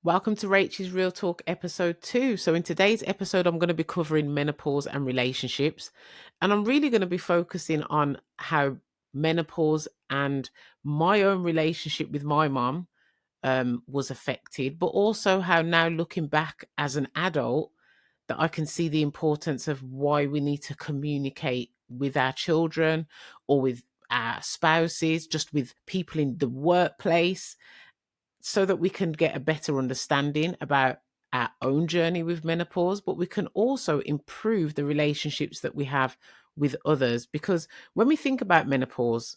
Welcome to Rach's Real Talk Ep.2. So, in today's episode, I'm going to be covering menopause and relationships. And I'm really going to be focusing on how menopause and my own relationship with my mom was affected, but also how now looking back as an adult, that I can see the importance of why we need to communicate with our children or with our spouses, just with people in the workplace so that we can get a better understanding about our own journey with menopause, but we can also improve the relationships that we have with others. Because when we think about menopause,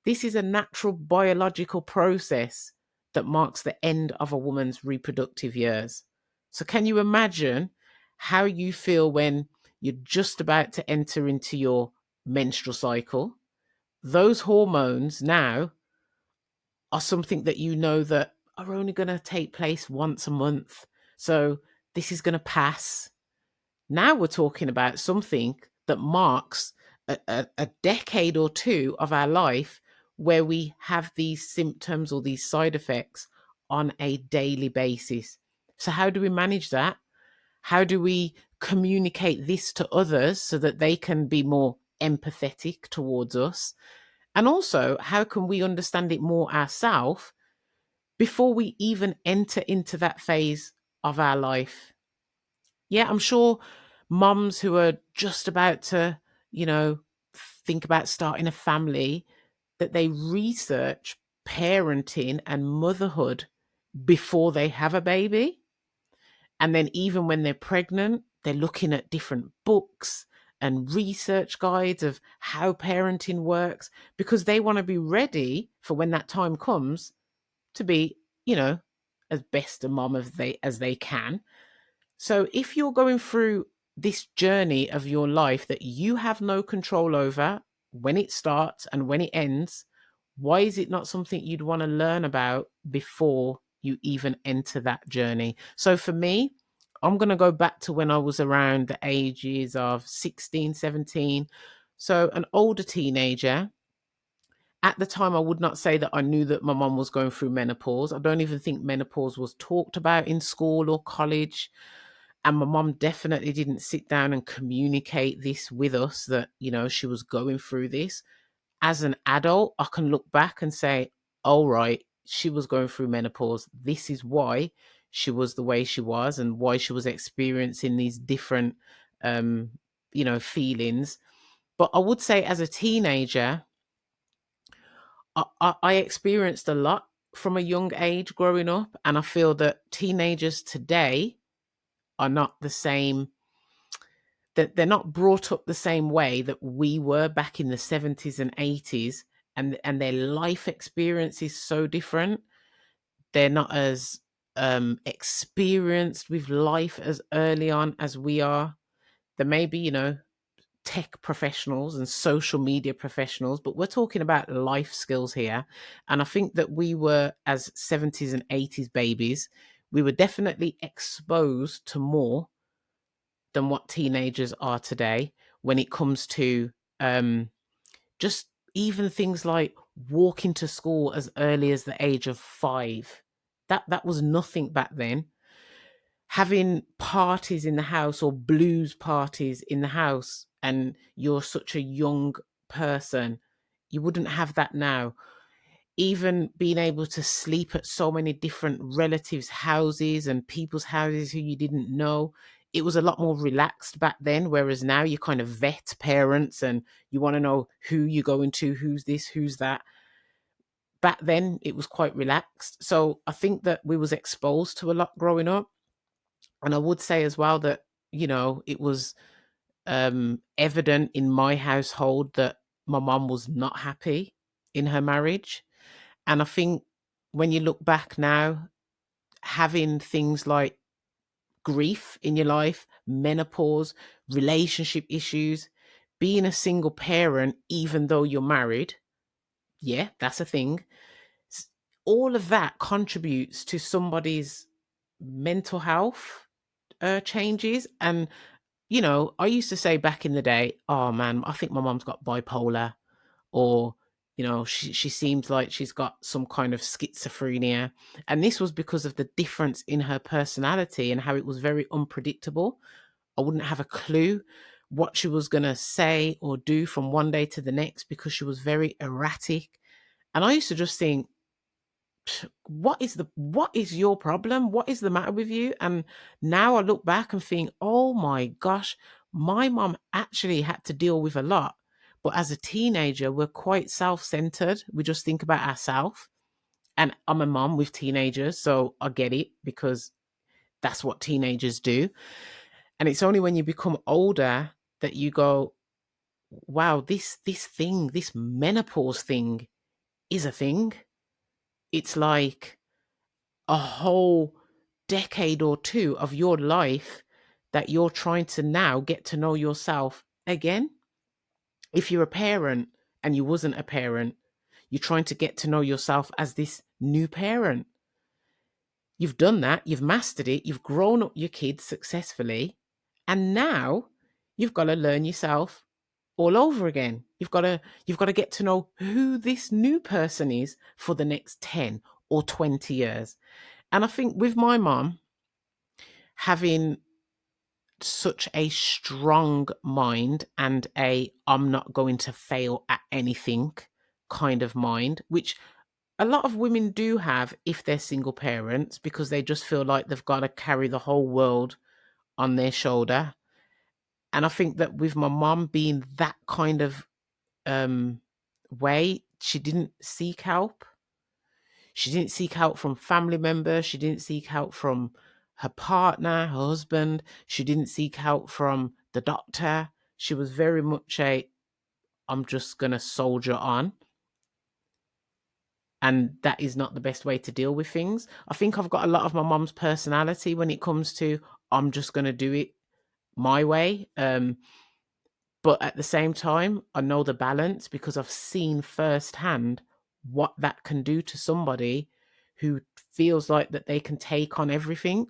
this is a natural biological process that marks the end of a woman's reproductive years. So, can you imagine how you feel when you're just about to enter into your menstrual cycle? Those hormones now are something that you know that are only going to take place once a month. So this is going to pass. Now we're talking about something that marks a decade or two of our life where we have these symptoms or these side effects on a daily basis. So, how do we manage that? How do we communicate this to others so that they can be more empathetic towards us? And also, how can we understand it more ourselves before we even enter into that phase of our life? Yeah, I'm sure moms who are just about to, you know, think about starting a family, that they research parenting and motherhood before they have a baby. And then even when they're pregnant, they're looking at different books and research guides of how parenting works because they want to be ready for when that time comes to be, you know, as best a mom as they can. So if you're going through this journey of your life that you have no control over when it starts and when it ends, why is it not something you'd want to learn about before you even enter that journey? So for me, I'm going to go back to when I was around the ages of 16, 17. So an older teenager. At the time, I would not say that I knew that my mom was going through menopause. I don't even think menopause was talked about in school or college. And my mom definitely didn't sit down and communicate this with us that, she was going through this. As an adult, I can look back and say, all right, she was going through menopause. This is why she was the way she was and why she was experiencing these different, feelings. But I would say as a teenager, I experienced a lot from a young age growing up, and I feel that teenagers today are not the same. That they're not brought up the same way that we were back in the 70s and 80s, and their life experience is so different. They're not as experienced with life as early on as we are. There may be, tech professionals and social media professionals, but we're talking about life skills here. And I think that we were, as 70s and 80s babies, we were definitely exposed to more than what teenagers are today when it comes to just even things like walking to school as early as the age of 5. That was nothing back then. Having parties in the house or blues parties in the house and you're such a young person, you wouldn't have that now. Even being able to sleep at so many different relatives' houses and people's houses who you didn't know, it was a lot more relaxed back then. Whereas now you kind of vet parents and you want to know who you're going to, who's this, who's that. Back then it was quite relaxed. So I think that we was exposed to a lot growing up. And I would say as well that, it was evident in my household that my mom was not happy in her marriage. And I think when you look back now, having things like grief in your life, menopause, relationship issues, being a single parent, even though you're married, yeah, that's a thing. All of that contributes to somebody's mental health changes. And, I used to say back in the day, oh man, I think my mom's got bipolar, or She seems like she's got some kind of schizophrenia. And this was because of the difference in her personality and how it was very unpredictable. I wouldn't have a clue what she was going to say or do from one day to the next because she was very erratic. And I used to just think, what is your problem? What is the matter with you? And now I look back and think, oh my gosh, my mom actually had to deal with a lot. But as a teenager, we're quite self-centered. We just think about ourselves. And I'm a mom with teenagers, so I get it because that's what teenagers do. And it's only when you become older that you go, wow, this menopause thing is a thing. It's like a whole decade or two of your life that you're trying to now get to know yourself again. If you're a parent and you wasn't a parent, you're trying to get to know yourself as this new parent. You've done that, you've mastered it, you've grown up your kids successfully, and now you've got to learn yourself all over again. You've got to get to know who this new person is for the next 10 or 20 years. And I think with my mom having such a strong mind and a I'm not going to fail at anything kind of mind, which a lot of women do have if they're single parents because they just feel like they've got to carry the whole world on their shoulder. And I think that with my mom being that kind of way, she didn't seek help. She didn't seek help from family members. She didn't seek help from her partner, her husband. She didn't seek help from the doctor. She was very much I'm just going to soldier on. And that is not the best way to deal with things. I think I've got a lot of my mom's personality when it comes to I'm just going to do it my way. But at the same time, I know the balance because I've seen firsthand what that can do to somebody who feels like that they can take on everything.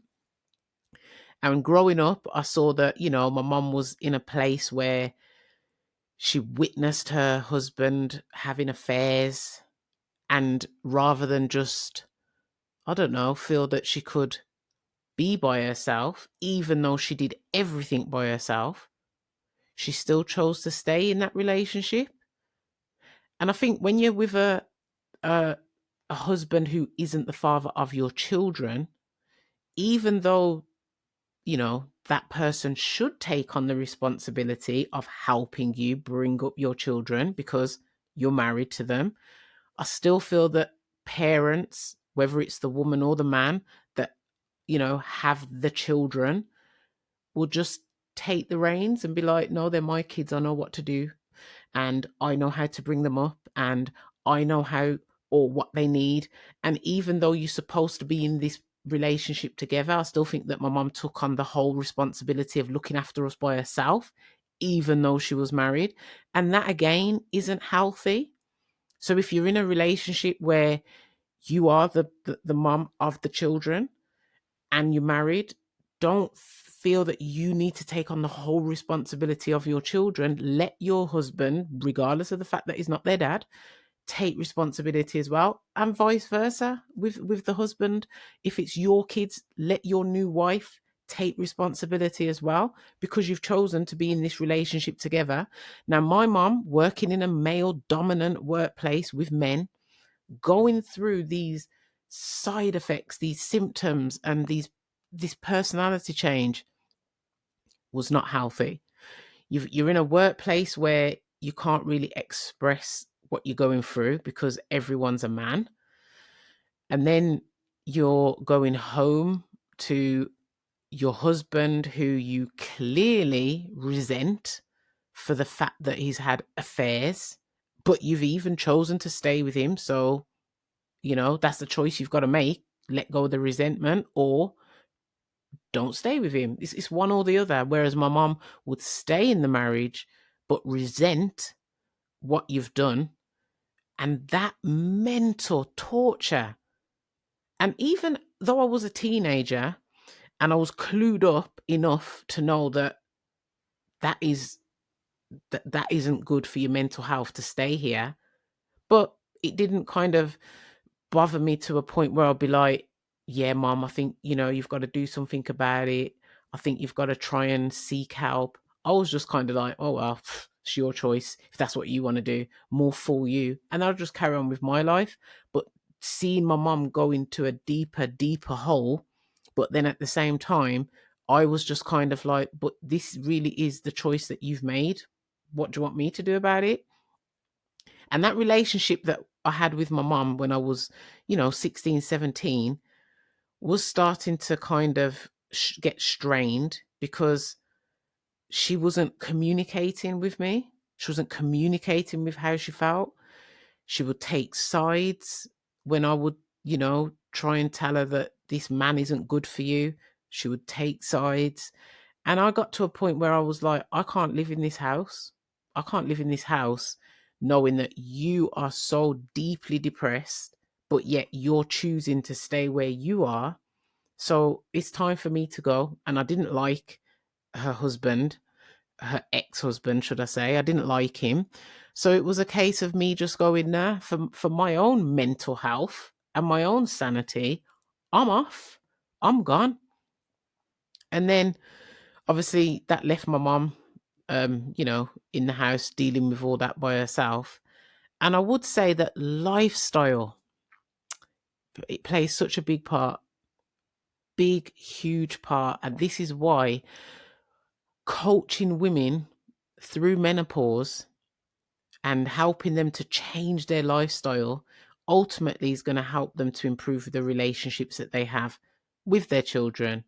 And growing up, I saw that, my mom was in a place where she witnessed her husband having affairs. And rather than just, I don't know, feel that she could be by herself, even though she did everything by herself, she still chose to stay in that relationship. And I think when you're with a, a husband who isn't the father of your children, even though, that person should take on the responsibility of helping you bring up your children because you're married to them, I still feel that parents, whether it's the woman or the man that, have the children, will just take the reins and be like, no, they're my kids. I know what to do. And I know how to bring them up. And I know how or what they need. And even though you're supposed to be in this relationship together, I still think that my mom took on the whole responsibility of looking after us by herself, even though she was married. And that again isn't healthy. So if you're in a relationship where you are the mom of the children and you're married, don't feel that you need to take on the whole responsibility of your children. Let your husband, regardless of the fact that he's not their dad, take responsibility as well, and vice versa with the husband. If it's your kids, let your new wife take responsibility as well because you've chosen to be in this relationship together. Now, my mom, working in a male dominant workplace with men, going through these side effects, these symptoms, and this personality change was not healthy. You're in a workplace where you can't really express what you're going through because everyone's a man. And then you're going home to your husband who you clearly resent for the fact that he's had affairs, but you've even chosen to stay with him. So, that's the choice you've got to make. Let go of the resentment or don't stay with him. It's one or the other. Whereas my mom would stay in the marriage, but resent what you've done. And that mental torture. And even though I was a teenager and I was clued up enough to know that that isn't good for your mental health to stay here, But it didn't kind of bother me to a point where I'll be like, yeah, mom, I think, you've got to do something about it. I think you've got to try and seek help. I was just kind of like, oh, well, it's your choice. If that's what you want to do, more for you. And I'll just carry on with my life. But seeing my mom go into a deeper, deeper hole, but then at the same time, I was just kind of like, but this really is the choice that you've made. What do you want me to do about it? And that relationship that I had with my mom when I was, 16, 17, was starting to kind of get strained because she wasn't communicating with me. She wasn't communicating with how she felt. She would take sides when I would, try and tell her that this man isn't good for you. She would take sides. And I got to a point where I was like, I can't live in this house. I can't live in this house knowing that you are so deeply depressed, but yet you're choosing to stay where you are. So it's time for me to go. And I didn't like her husband, her ex-husband, should I say. I didn't like him. So it was a case of me just going there for my own mental health and my own sanity. I'm off. I'm gone. And then obviously that left my mom in the house dealing with all that by herself. And I would say that lifestyle, it plays such a big part, big, huge part. And this is why coaching women through menopause and helping them to change their lifestyle ultimately is going to help them to improve the relationships that they have with their children,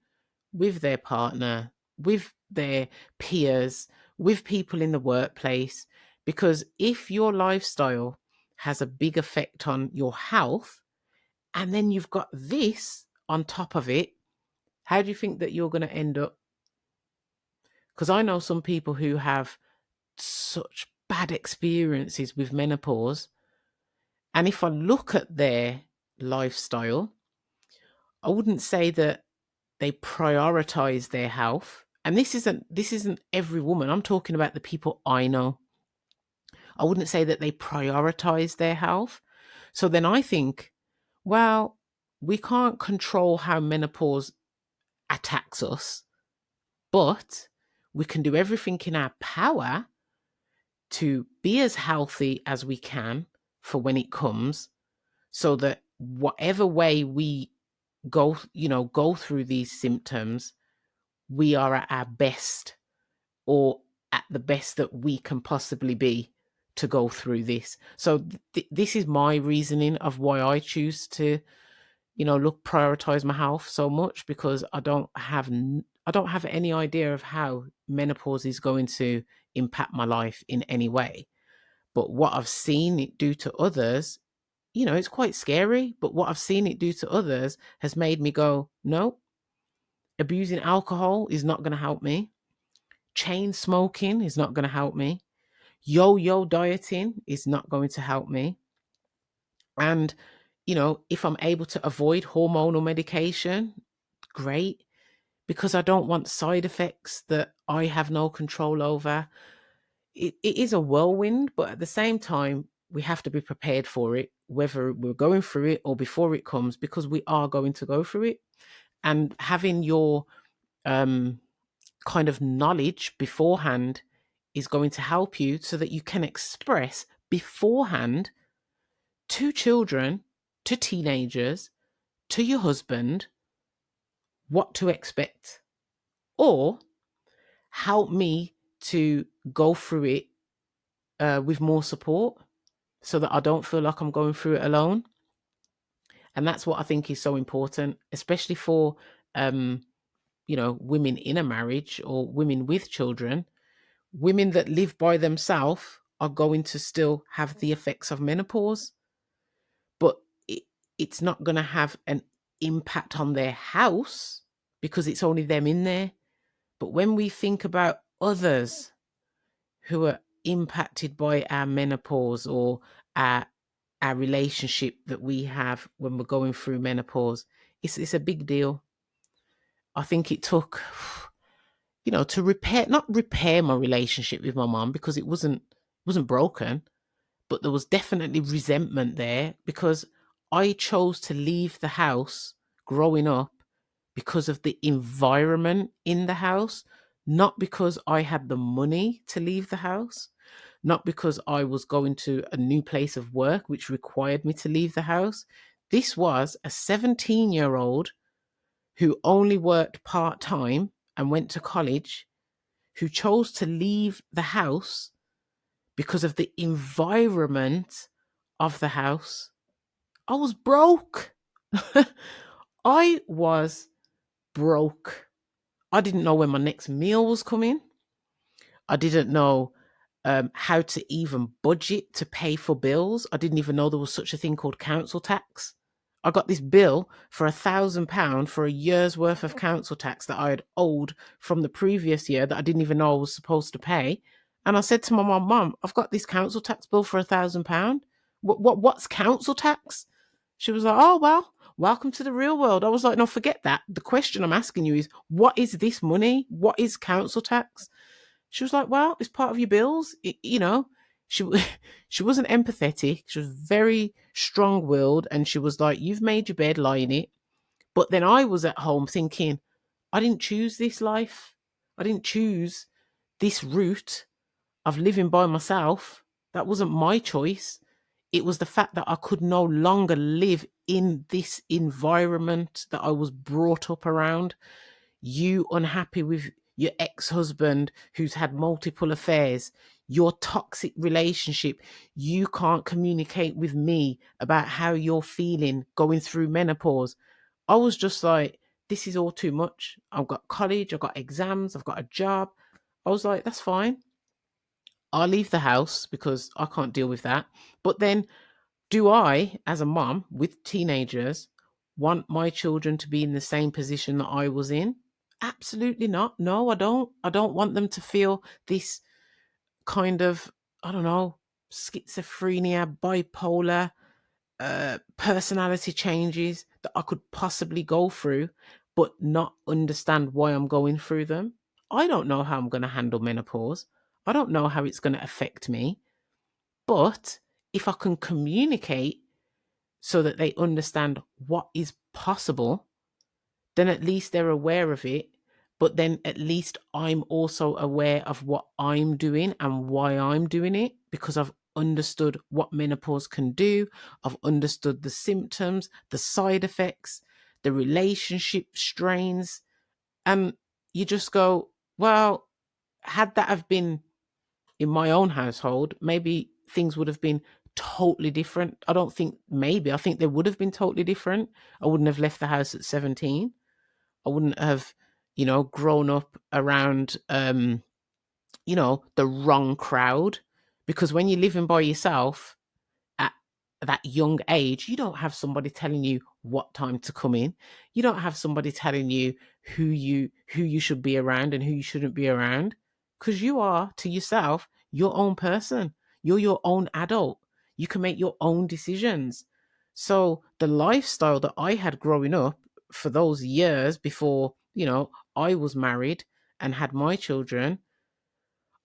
with their partner, with their peers, with people in the workplace. Because if your lifestyle has a big effect on your health, and then you've got this on top of it, how do you think that you're going to end up? Because I know some people who have such bad experiences with menopause. And if I look at their lifestyle, I wouldn't say that they prioritize their health. And this isn't every woman. I'm talking about the people I know. I wouldn't say that they prioritize their health. So then I think, well, we can't control how menopause attacks us, but we can do everything in our power to be as healthy as we can for when it comes, so that whatever way we go through these symptoms, we are at our best, or at the best that we can possibly be to go through this. So this is my reasoning of why I choose to, prioritize my health so much, because I don't have any idea of how menopause is going to impact my life in any way. But what I've seen it do to others, it's quite scary. But what I've seen it do to others has made me go, no, abusing alcohol is not going to help me. Chain smoking is not going to help me. Yo-yo dieting is not going to help me. And, if I'm able to avoid hormonal medication, great, because I don't want side effects that I have no control over. It is a whirlwind, but at the same time, we have to be prepared for it, whether we're going through it or before it comes, because we are going to go through it. And having your um, kind of knowledge beforehand is going to help you so that you can express beforehand to children, to teenagers, to your husband, what to expect, or help me to go through it with more support, so that I don't feel like I'm going through it alone. And that's what I think is so important, especially for women in a marriage or women with children. Women that live by themselves are going to still have the effects of menopause, but it's not going to have an impact on their house because it's only them in there. But when we think about others who are impacted by our menopause, or our relationship that we have when we're going through menopause, it's a big deal. I think it took, to repair, not repair my relationship with my mom, because it wasn't broken, but there was definitely resentment there because I chose to leave the house growing up because of the environment in the house, not because I had the money to leave the house, not because I was going to a new place of work, which required me to leave the house. This was a 17-year-old who only worked part time and went to college, who chose to leave the house because of the environment of the house. I was broke. I was broke. I didn't know when my next meal was coming. I didn't know how to even budget to pay for bills. I didn't even know there was such a thing called council tax. I got this bill for £1,000 for a year's worth of council tax that I had owed from the previous year that I didn't even know I was supposed to pay. And I said to my mum, I've got this council tax bill for £1,000. What's council tax? She was like, oh, well, welcome to the real world. I was like, no, forget that. The question I'm asking you is, what is this money? What is council tax? She was like, well, it's part of your bills. She she wasn't empathetic. She was very strong-willed, and she was like, you've made your bed, lie in it. But then I was at home thinking, I didn't choose this life. I didn't choose this route of living by myself. That wasn't my choice. It was the fact that I could no longer live in this environment that I was brought up around. You unhappy with your ex-husband who's had multiple affairs, your toxic relationship, you can't communicate with me about how you're feeling going through menopause. I was just like, this is all too much. I've got college, I've got exams, I've got a job. I was like, that's fine. I'll leave the house because I can't deal with that. But then, do I, as a mom with teenagers, want my children to be in the same position that I was in? Absolutely not. No, I don't. I don't want them to feel this kind of, I don't know, schizophrenia, bipolar, personality changes that I could possibly go through, but not understand why I'm going through them. I don't know how I'm going to handle menopause. I don't know how it's going to affect me. But if I can communicate so that they understand what is possible, then at least they're aware of it. But then at least I'm also aware of what I'm doing and why I'm doing it, because I've understood what menopause can do. I've understood the symptoms, the side effects, the relationship strains. And you just go, well, had that have been in my own household, maybe things would have been totally different. I don't think maybe, I think they would have been totally different. I wouldn't have left the house at 17. I wouldn't have, grown up around, the wrong crowd. Because when you're living by yourself at that young age, you don't have somebody telling you what time to come in. You don't have somebody telling you who you should be around and who you shouldn't be around. Because you are, to yourself, your own person. You're your own adult. You can make your own decisions. So the lifestyle that I had growing up for those years before, I was married and had my children,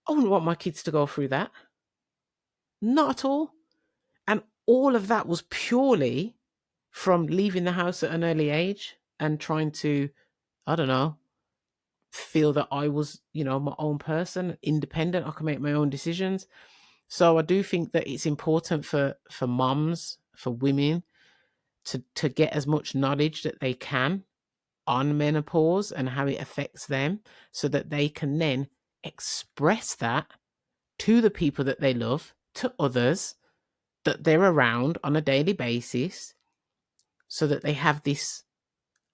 I wouldn't want my kids to go through that. Not at all. And all of that was purely from leaving the house at an early age and trying to, I don't know, feel that I was, my own person, independent. I can make my own decisions. So I do think that it's important for moms, for women, to get as much knowledge that they can on menopause and how it affects them, so that they can then express that to the people that they love, to others that they're around on a daily basis, so that they have this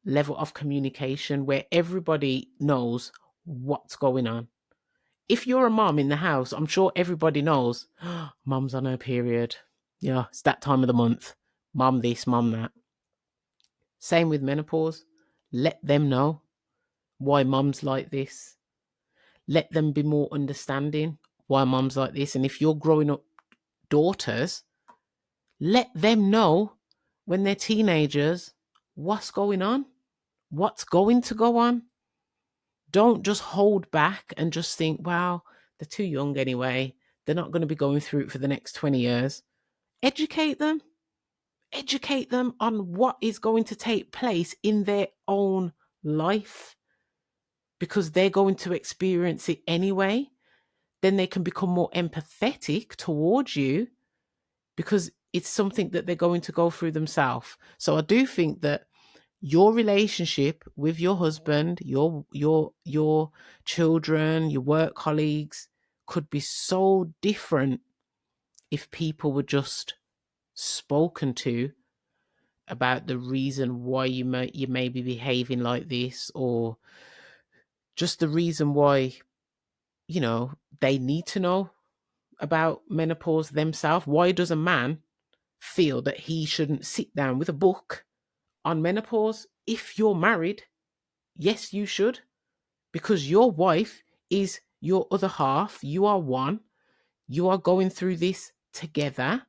level of communication where everybody knows what's going on. If you're a mom in the house, I'm sure everybody knows, mom's on her period. Yeah, it's that time of the month. Mom this, mom that. Same with menopause. Let them know why mom's like this. Let them be more understanding why mom's like this. And if you're growing up daughters, let them know when they're teenagers what's going on, what's going to go on. Don't just hold back and just think, well, they're too young anyway. they're not going to be going through it for the next 20 years. Educate them. Educate them on what is going to take place in their own life, because they're going to experience it anyway. Then they can become more empathetic towards you, because it's something that they're going to go through themselves. So I do think that your relationship with your husband, your children, your work colleagues could be so different if people were just spoken to about the reason why you may be behaving like this, or just the reason why, they need to know about menopause themselves. Why does a man feel that he shouldn't sit down with a book on menopause? If you're married, yes, you should, because your wife is your other half. You are one. You are going through this together.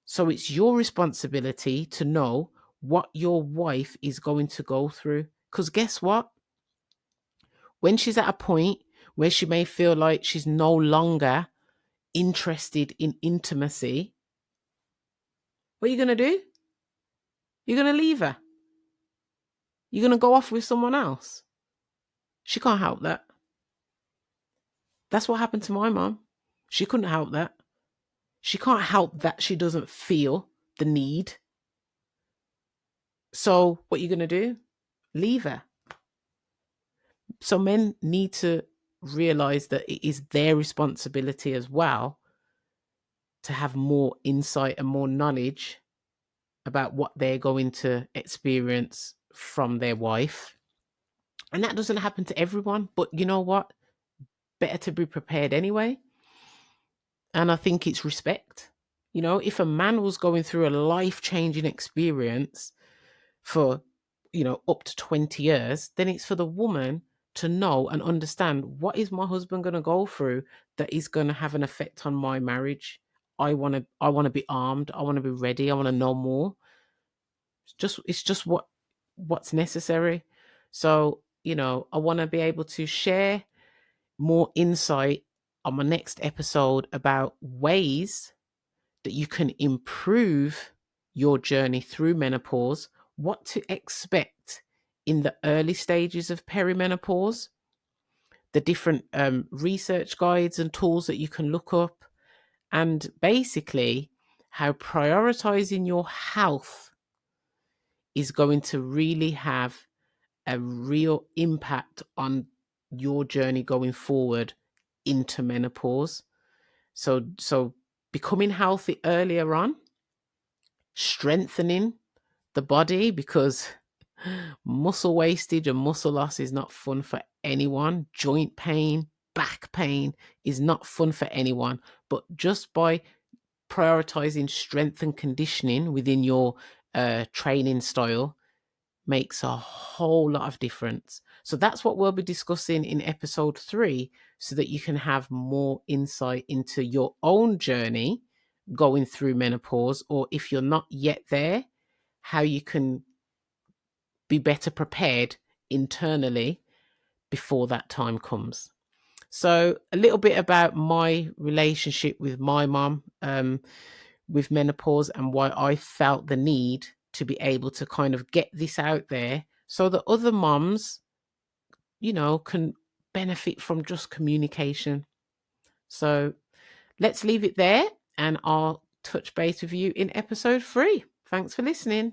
So it's your responsibility to know what your wife is going to go through. Because guess what? When she's at a point where she may feel like she's no longer interested in intimacy, what are you going to do? You're going to leave her. You're going to go off with someone else. She can't help that. That's what happened to my mom. She couldn't help that. She can't help that she doesn't feel the need. So what are you going to do? Leave her. So men need to realize that it is their responsibility as well to have more insight and more knowledge about what they're going to experience from their wife. And that doesn't happen to everyone, but you know what? Better to be prepared anyway. And I think it's respect. If a man was going through a life-changing experience for, up to 20 years, then it's for the woman to know and understand, what is my husband going to go through that is going to have an effect on my marriage. I want to be armed. I want to be ready. I want to know more. It's just what's necessary. So, I want to be able to share more insight on my next episode about ways that you can improve your journey through menopause, what to expect in the early stages of perimenopause, the different research guides and tools that you can look up, and basically how prioritizing your health is going to really have a real impact on your journey going forward into menopause. So becoming healthy earlier on, strengthening the body, because muscle wastage and muscle loss is not fun for anyone. Joint pain, back pain is not fun for anyone. But just by prioritizing strength and conditioning within your training style makes a whole lot of difference. So that's what we'll be discussing in episode 3, so that you can have more insight into your own journey going through menopause, or if you're not yet there, how you can be better prepared internally before that time comes. So a little bit about my relationship with my mom with menopause, and why I felt the need to be able to kind of get this out there so that other moms, can benefit from just communication. So let's leave it there, and I'll touch base with you in episode 3. Thanks for listening.